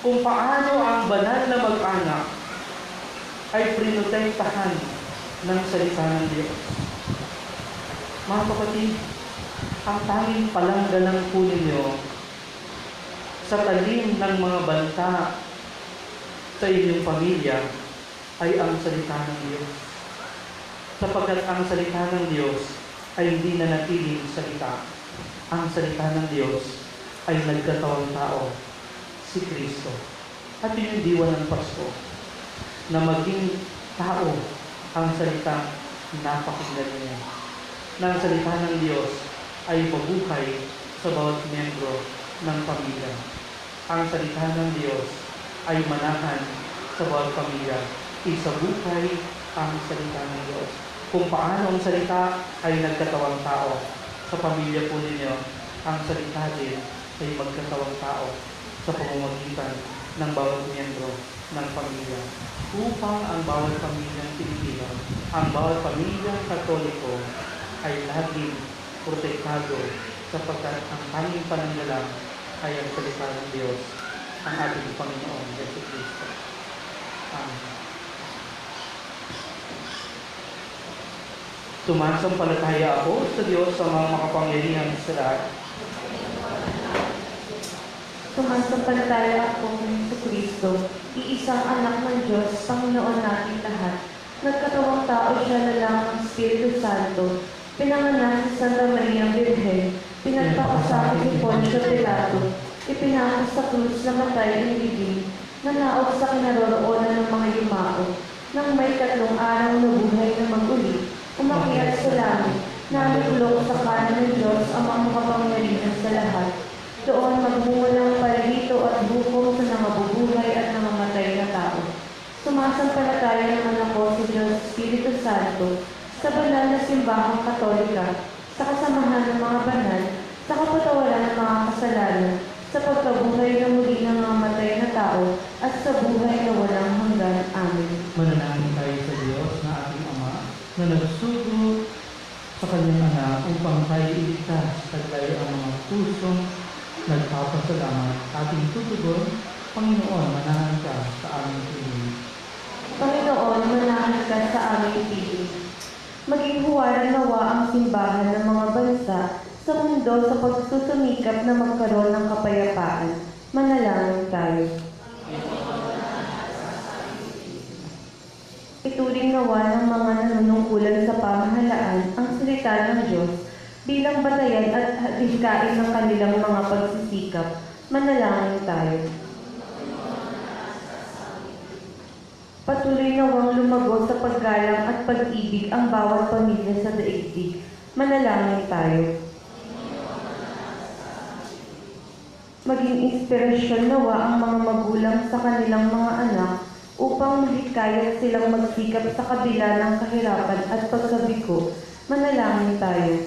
kung paano ang banal na mag-anak ay prinotektahan ng salita ng Diyos. Mga kapatid, ang tanging palanggalang po ninyo sa talim ng mga banta sa inyong pamilya ay ang salita ng Diyos. Sapagkat ang salita ng Diyos ay hindi nanatiling salita. Ang salita ng Diyos ay nagkatawang tao, si Kristo. At yun yung diwa ng Pasko, na maging tao ang salita napakinggan niya. Na ang salita ng Diyos ay mabuhay sa bawat miyembro ng pamilya. Ang salita ng Diyos ay manahan sa bawat pamilya. Isabuhay ang salita ng Diyos. Kung paano ang salita ay nagkatawang tao sa pamilya po ninyo, ang salita din ay magkatawang tao sa pamamagitan ng bawat miyembro ng pamilya. Upang ang bawat pamilyang Pilipino, ang bawat pamilyang Katoliko ay laging protektado sapagkat ang tanging pananggalang ay ang salita ng Diyos, ang ating Panginoon, Yesu Cristo. Amen. Sumasampalataya ako sa Diyos sa mga makapangyarihan sa lahat. Sumasampalataya ako sa Kristo, iisang anak ng Diyos, Panginoon nating lahat. Nagkatawang tao siya na lang ng Espiritu Santo, pinanganak sa Santa Maria Virgen, pinagpakasakit ni Poncio Pilato, ipinako sa krus na matay ng libing, nanaog sa kinaroroonan ng mga yumao, nang may 3 araw na buhay na mag-uli, umakyat sa langit, nalulok sa kanan ng Diyos ang mga makapangyarihan sa lahat. Doon magmumulang parito at hukom sa nangabubuhay at nangamatay na tao. Sumasampalataya naman ako sa Diyos Espiritu Santo, sa banal na simbahang Katolika, sa kasamahan ng mga banal, sa kapatawaran ng mga kasalanan, sa pagkabuhay na muli ng nangamatay na tao, at sa buhay na walang hanggan. Amen. Manalangin tayo sa Diyos na ating Ama na nagsugo sa kanyang anak upang tayo iligtas, taglay ang mga pusong nagpapasalamat. Ating tutugon, Panginoon, manahan ka sa aming piling. Panginoon, manahan ka sa aming piling. Maging huwaran nawa ang simbahan ng mga bansa sa mundo sa pagsusumikap na magkaroon ng kapayapaan. Manalangin tayo. Ituring nawa ng mga nanunungkulan sa pamahalaan ang salita ng Diyos bilang batayan at hikain ng kanilang mga pagsisikap. Manalangin tayo. Patuloy nawang lumago sa paggalang at pag-ibig ang bawat pamilya sa daigdig. Manalangin tayo. Maging inspirasyon nawa ang mga magulang sa kanilang mga anak upang mahikayat silang magsikap sa kabila ng kahirapan at pagkabigo. Manalangin tayo.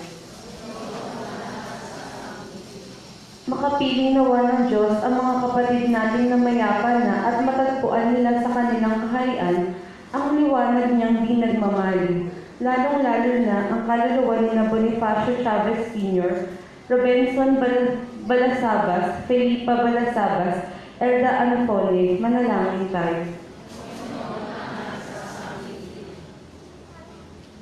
Makapiling nawa ng Diyos ang mga kapatid nating na mayapa na at matagpuan nila sa kanilang kaharian ang liwanag niyang di nagmamali. Lalong-lalo na ang kaluluwa ni na Bonifacio Chavez Sr., Robinson Balasabas, Felipa Balasabas, Elda Anafole. Manalangin tayo.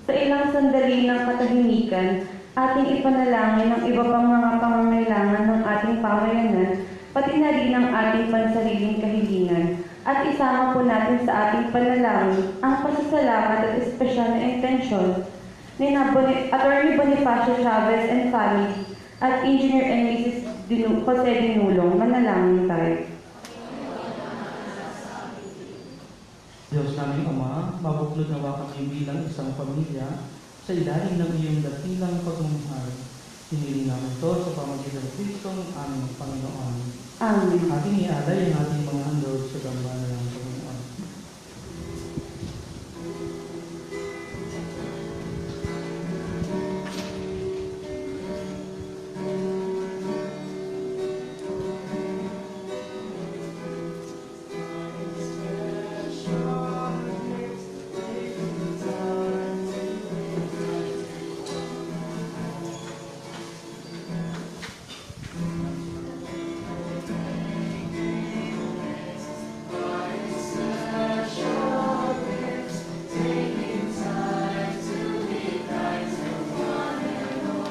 Sa ilang sandali ng katahimikan, ating ipanalangin ang iba pang mga pangangailangan ng ating pamayanan pati na rin ang ating pansariling kahilingan. At isama po natin sa ating panalangin ang pasasalamat at espesyal na intensyon ni Atty. Bonifacio Chavez and family at Engineer and Mrs. Jose Dinulong. Manalangin tayo. Diyos naming Ama, mabuklod nawa kami bilang isang pamilya sa ilalim ng iyong dakilang pagmamahal. Hiniling namin ito sa pamagitan ng Kristo ng aming Panginoon. Amen. Ating ialay ang ating mga handog sa gambanan ng Panginoon.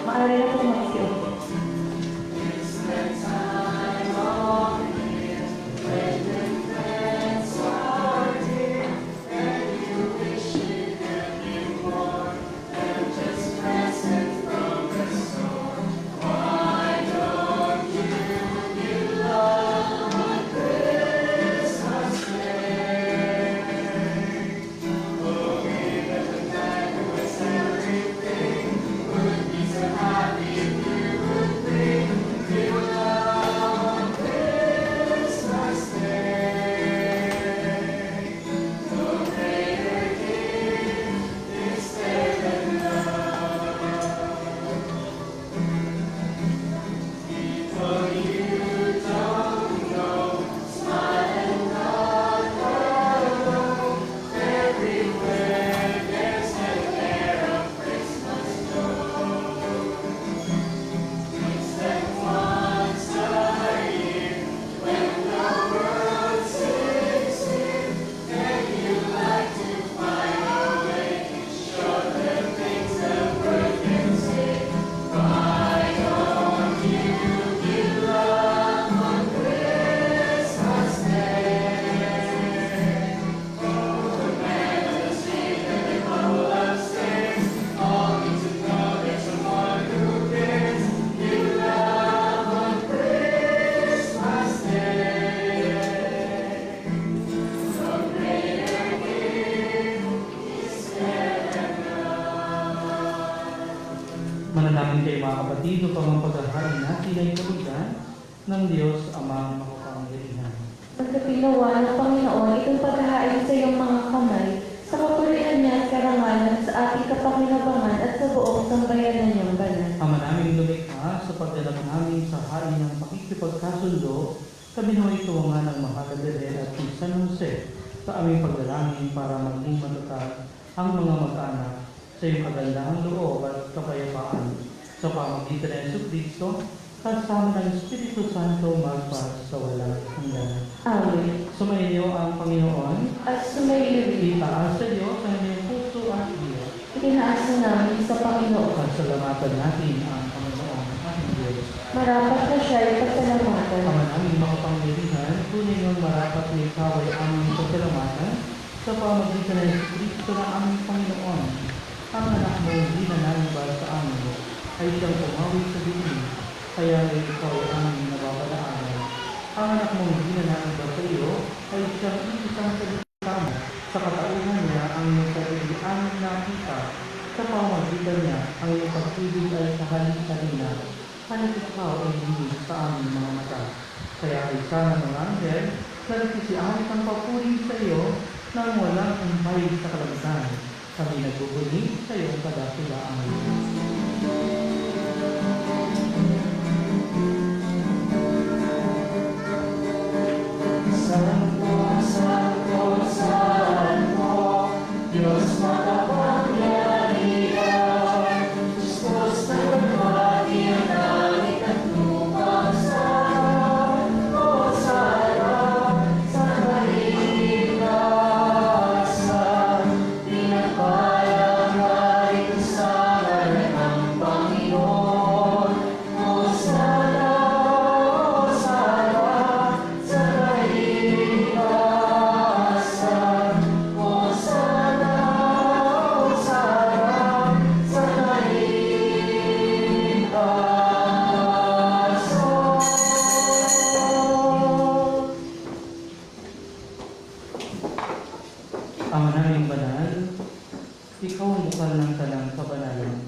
Maaari na po magsiupo. Manalangin kayo mga kapatid upang ang paghahari natin ay tulugan ng Diyos Amang makapangyarihan. Pagkapinawa ng Panginoon itong paghahain sa iyong mga kamay, sa kapurihan niya at karangalan sa ating kapakinabangan at sa buong sambayanan niyang banal. Ama naming lumikha sa pagdalak namin sa hain ng pakikipagkasundo, kami nawa'y tuwangan ng mahal na Belen at ng San Jose sa aming pagdalangin para maging matatag ang mga mag-anak sa iyong kagandahang loob at kapayapaan sa pamagitan ng Jesucristo kasama ng Espiritu Santo magpas sa walang hanggan. Amen. Sumainyo ang Panginoon, At sumailin, itaas sa Diyos ang inyong puso at iyo. itinaasa namin sa Panginoon. Pasalamatan natin ang Panginoon ating Diyos. Marapat na siya ay pasalamatan. Ama naming makapangyarihan, tunay ng marapat na ikaw ay aming pasalamatan sa pamagitan ng Jesucristo na aming Panginoon. Ang anak mo hindi na nanibal sa amin ay siyang tumawid sa dilim, kaya ay ikaw ay aming nababalaan. Ang anak mo hindi na nanibal sa iyo ay siyang isang salita mo. Sa katauhan niya ang iyong sarili aming nakita. Sa pamagitan niya ang iyong pag-ibig ay kahalik-halina. Kahit ikaw ay hindi sa aming mga mata. Kaya ay sana mga anghel na nagsisiawit ang papuri sa iyo nang walang umpay sa kalangitan. Kami nagbubuli sa iyong kadakilaan. Santo, Santo, Santo, Diyos makapangyarihan, Diyos na nagbati ang langit at lupa. Santo, sa kaligtasan, pinagpalang kahit sa ngalan ng Panginoon. O sana, ikaw ang bukal ng talang kabanalan.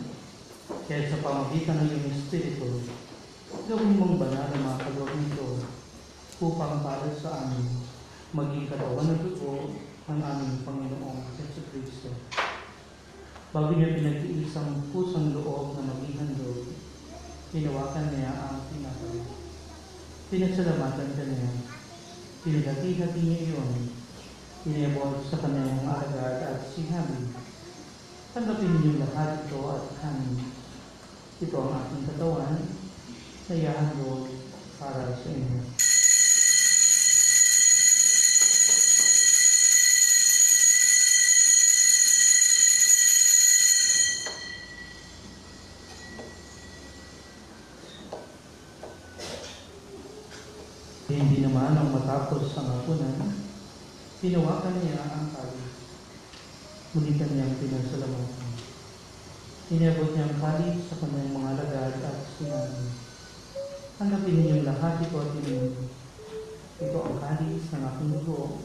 Kaya sa pamagitan ng iyong Espiritu, gawin mong banal ang mga kaloob nito upang para sa amin maging katawan ng dugo ng aming Panginoong Jesucristo. Bago niya pinag-iisang pusang loob na maging handog, hinawakan niya ang tinapay. Pinagsalamatan ka niya. Pinagati-hati niya iyon. Inabot sa kanyang alagad at sinabi, tanggapin niyo lahat ito at kanin. Ito ang aking katawan na ihahandog para sa inyo. Hindi naman ang matapos ang hapunan, hinawakan niya ang kalis. Muli kanyang pinasalamatan. Inabot niya ang kalis sa kanyang mga alagad at sinabi, tanggapin ninyong lahat ito at inumin. Ito ang kalis ng aking dugo,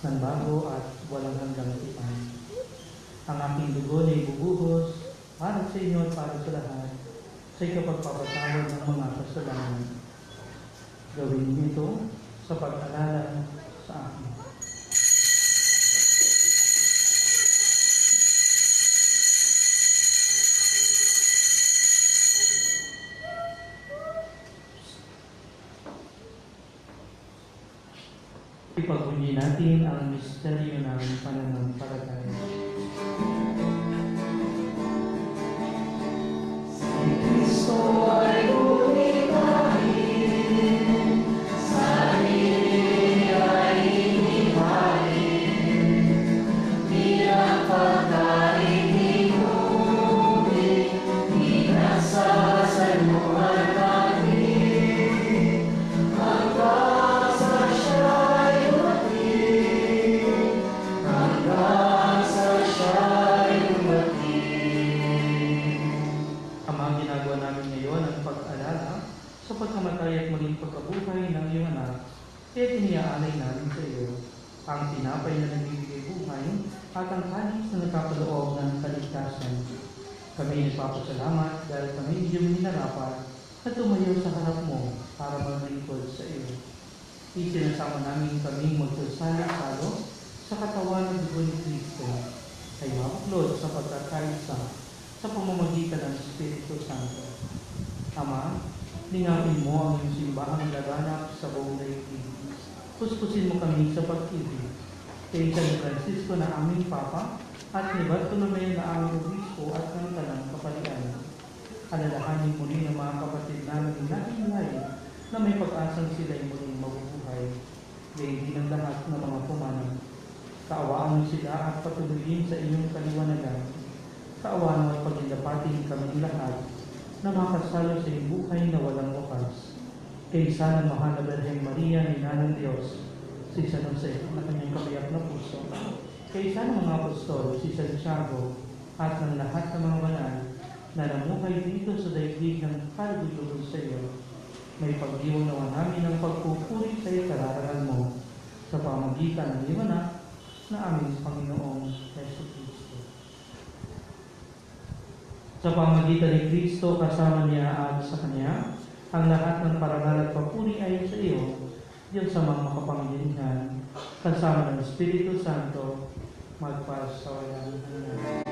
ng bago at walang hanggang tipan. Ang aking dugo na ibubuhos para sa inyo at para sa lahat sa ikapagpapatawad ng mga kasalanan. Gawin niyo ito sa pag-alala sa akin. Ipagbunyi natin ang misteryo ng pananampalataya. Si Kristo ay lumitahin, sarili ay inihain, bilang pagkain inumin, inasasaluhan natin, hanggang sa siya'y dumating, hanggang sa siya'y dumating. Ama, ginagawa namin ngayon ang pag-alala sa pagkamatay at muling pagkabuhay ng iyong anak, kaya tiniaalay namin sa iyo ang tinapay na nagbibigay buhay at ang kalis na nagkapaloob ng kaligtasan. Kami nagpapasalamat dahil kami iyong minarapat na tumayo sa harap mo para maglingkod sa iyo. Isinasama namin kaming magsasalo-salo sa katawan ng dugo ni Kristo ay mabuklod sa pagkakaisa sa pamamagitan ng Espiritu Santo. Ama, lingapin mo ang iyong simbahang laganap sa buong daigdig. Puspusin mo kami sa pag-ibig. Kay San Francisco na aming Papa at ni Bartolome na aming Obispo at ng Talang Kapalian. Alalahanin mo rin ang mga kapatid namin nahinlay na may pag-asang sila'y muling mabubuhay. Gayun din ang lahat ng mga pumanang. Kaawaan mo sila at patuloyin sa iyong kaliwanagan. Kaawaan mo at pagindapatin kami lahat na makasalo sa iyong buhay na walang wakas. Kaysa ng mahal na Birhen Maria, Ina ng Diyos, si San Jose na kanyang kabiyak na puso, kaysa ng mga apostol, si Santiago, at ng lahat ng mga banal na namuhay dito sa daigdig ng kalugod sa iyo, may pagdiwang naman namin ang pagpupuri sa ikararangan mo sa pamagitan ng iyong anak na aming Panginoong Jesucristo. Sa pamagitan ni Kristo, kasama niya at sa Kanya, ang lahat ng parangal at papuri ay sa iyo, Diyos sa mga makapangyarihan, kasama ng Espiritu Santo, magpasawalan hanggan.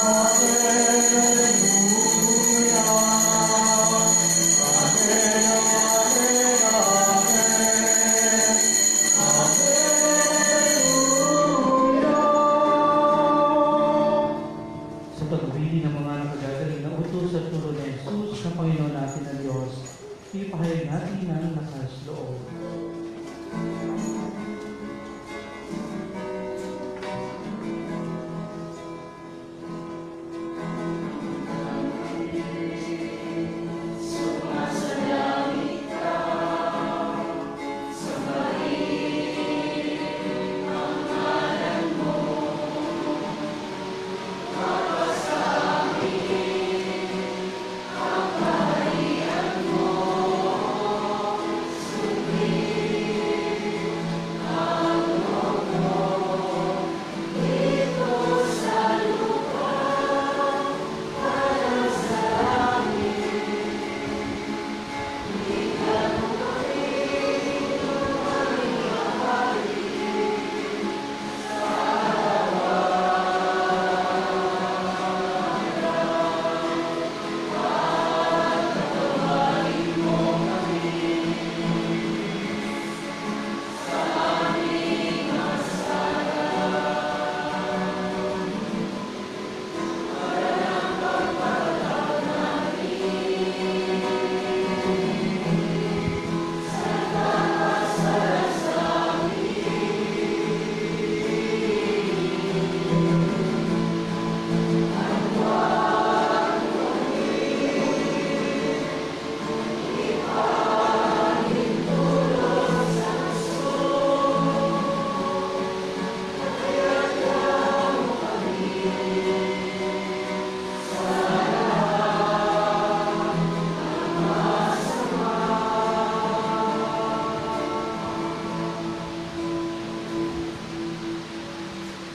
Hallelujah.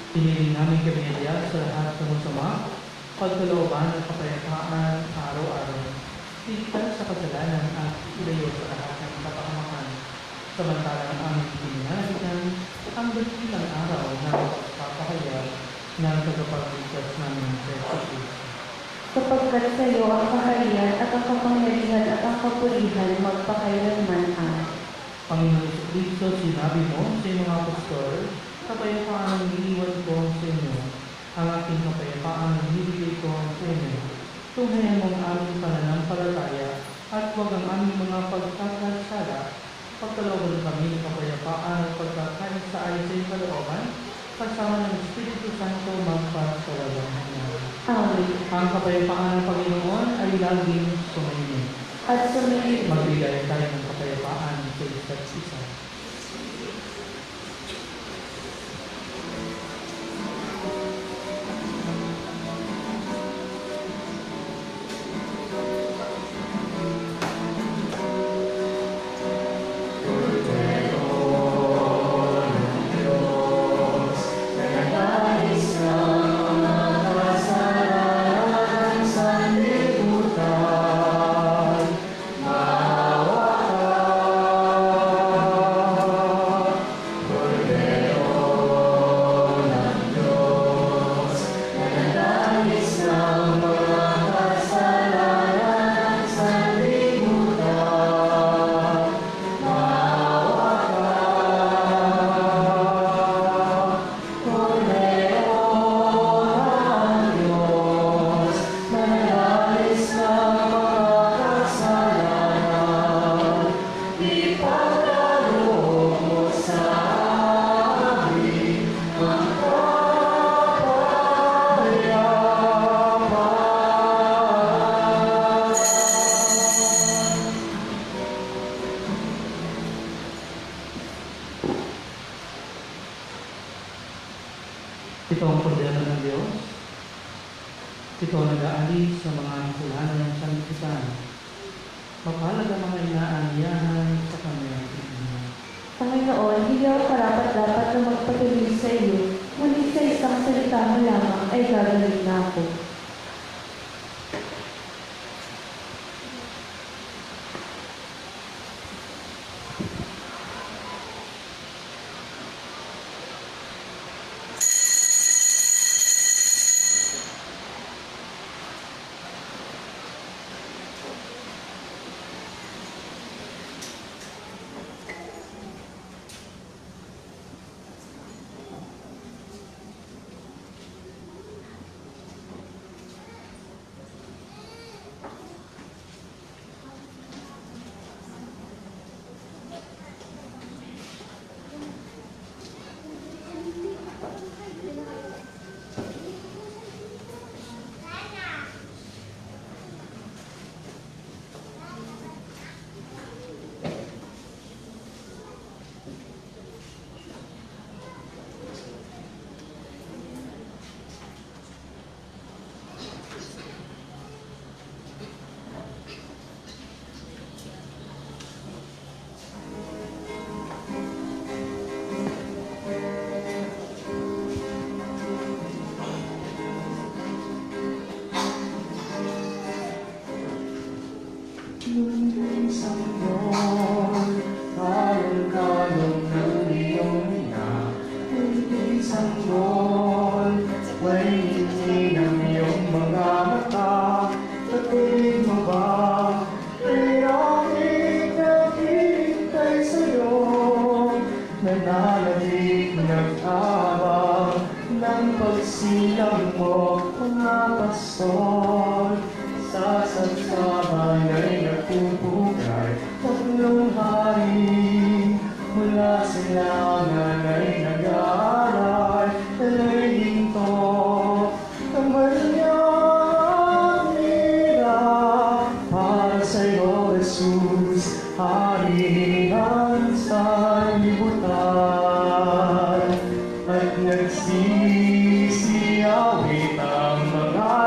Piniling namin kamilya sa lahat ng masama, pagkalooban at kapayapaan araw-araw. Tigtas sa kasalanan at ilayo sa lahat ng kapakamakan. Samantalang aming pinahalikan ang dakilang araw na magpapakaya ng tagapagligtas namin sa Jesus. Sapagkat sa iyo ang kaharian at ang kapangyarihan at ang kapulihan magpakailanman. Amen. Panginoon Kristo, sinabi mo sa iyong mga apostol, kapayapaan ang iniwan ko sa inyo. Ang aking kapayapaan ang bibigay ko sa inyo. Tunghayan mo ang aming pananampalataya at huwag ang aming mga pagkakasala. Pagkalooban kami ng kapayapaan at pagkakain sa ayon sa iyong kalooban, kasama ng Espiritu Santo magpasawalang hanggan. Amen. Ang kapayapaan ng Panginoon ay laging sumainyo. At sumayin mo. Magbigay tayo ng kapayapaan sa isa't isa. Ito ang kordero ng Diyos. Ito ang nag-aalis sa mga kasalanan ng sanlibutan. Mapalad ang mga inaanyahan sa kanyang tingin. Panginoon, hindi ako karapat-dapat na magpatuloy sa iyo, ngunit sa isang salita mo lamang ay gagawin na ako. Nananalig nag-abang ng pagsilang mo, mga pastor. Sa sagsaban ay nagpupugay, tatlong hari. Mula sa langan ay nag-aaral, talay ginto. Tambal niya ang hirap para sa'yo, Jesus, hari ng sanlibutan. At nagsisiyawit ang mga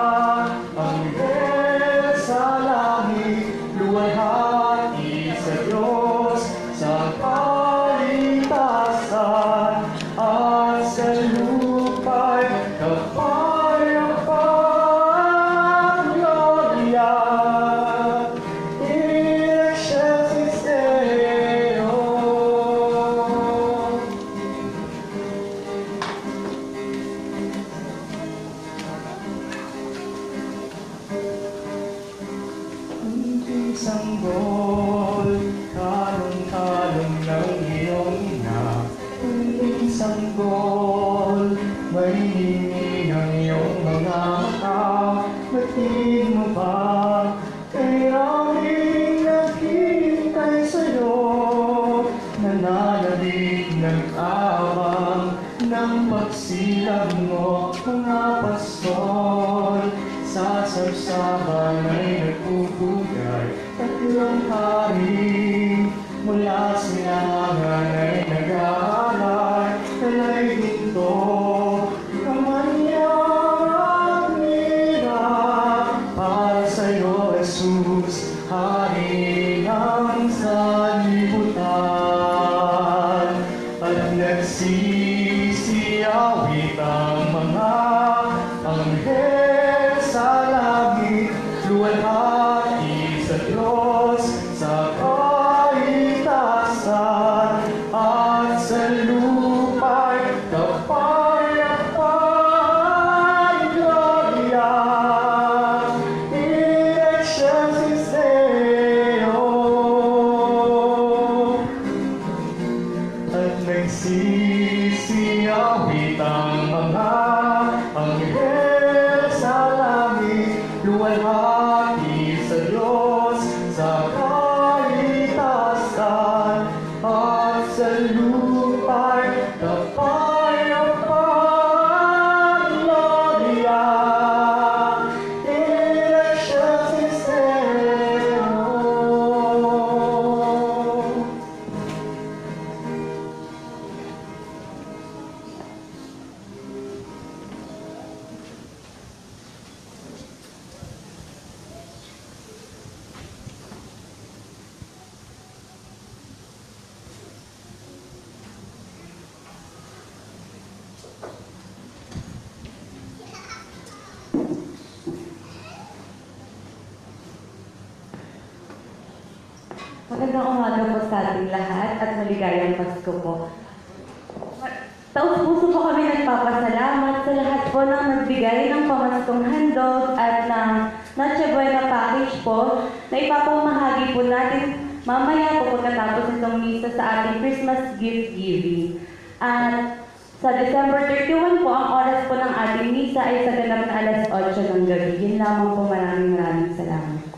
anghel sa langit, luwalhati sa Diyos sa kaligtasan at sa lupa sanggol, kalong-kalong ng iyong ina. Muling sanggol, may hingin ang iyong mga mata. Batid mo ba? Kaya rin naghihintay sa'yo. Nananabik nag-awang ng pagsilag mo, mga pastol. Sa sarsaban ay nagpupugay, tatlong hari mula silangan ay nag-aalay. Talay dito, kamanyang at mira, para sa'yo, Jesus, hari ng sanlibutan. At nagsisiyawit ang mga anghel sa langit, luwalhati sa Diyos sa kaitasan, at sa lupa'y kapayapaan, gloria in excelsis Deo. At nagsisiyawit ang mga anghel sa langit, luwalhati sa Diyos sa kaitasan, at sa lupa'y kapayapaan, gloria in excelsis Deo. Magandang umaga po sa ating lahat at maligayang Pasko po. Taos-puso po kami nagpapasalamat sa lahat po ng nagbigay ng pamaskong handog at ng Noche Buena package po na ipapamahagi po natin mamaya po pagkatapos nitong misa sa ating Christmas gift giving. At sa December 31 po, ang oras po ng ating misa ay sa ganap na alas 8 ng gabi. Yun lamang po, maraming salamat.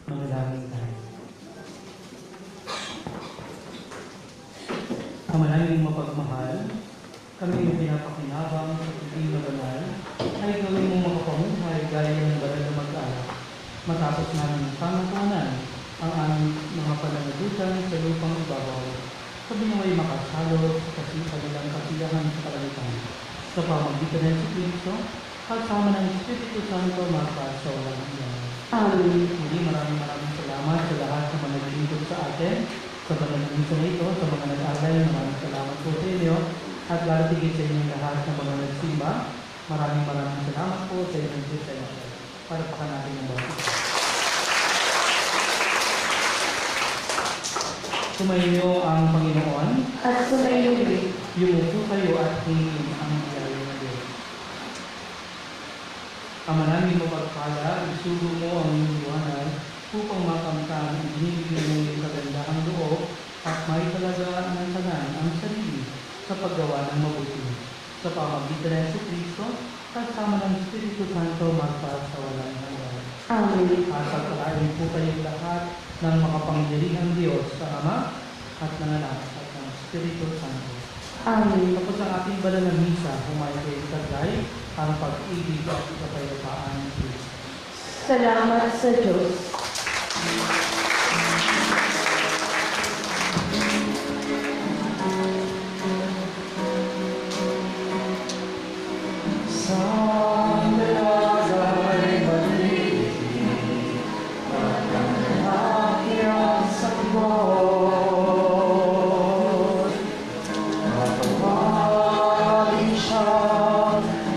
Manalangin tayo. Ama naming mapagmahal, kami yung pinapakinabang sa pagiging na banal, ay gawin mo makapamuhay gaya ng banal na mag-alak. Matapos namin pangatunan ang aming mga pananagutan sa lupang ibabaw, sabi mo ay makasalo kasi kanilang kasiyahan sa kalalitan. Sa pamagitan ng si Kristo, kasama ng Espiritu Santo, magpas sa walang hanggan. Amen. Muli, maraming salamat sa lahat ng mga naglingkod sa atin, sa banal na misa na ito, sa mga nag-alay, maraming salamat po sa inyo, at lalatigin sa inyong lahat ng mga nagsimba. Maraming salamat po sa inyong Christian. Para pa natin ang bawat isa. Sumainyo ang Panginoon, At sumayo rin. yumupo kayo at hingin ang biyaya ng Diyos. Ama namin mapagpala, isugo mo ang iyong buhanan upang makamtan ang binibig mo yung kagandahang loob at may talaga ng tanan ang sarili sa paggawa ng mabuti. Sa pamagitan ng Kristo, kasama ng Espiritu Santo, magpas sa walang hanggan. Amen. At pagpalain po kayong lahat ng makapangyarihang Diyos sa Ama at ng Anak at ng Espiritu Santo. Amen. Tapos ang ating banal na misa, humayo kayo taglay ang pag-ibig at kapayapaan ng Kristo. Salamat sa Diyos. Sa dalagay maliit, pagkakalaki ang sanggol. Matawagin siya,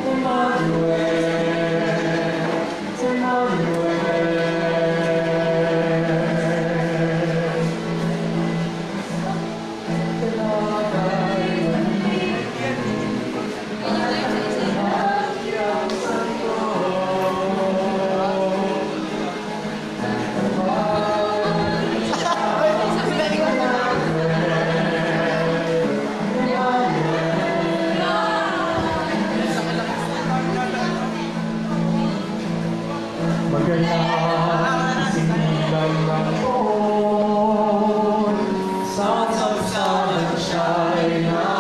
Emmanuel, sun shine out.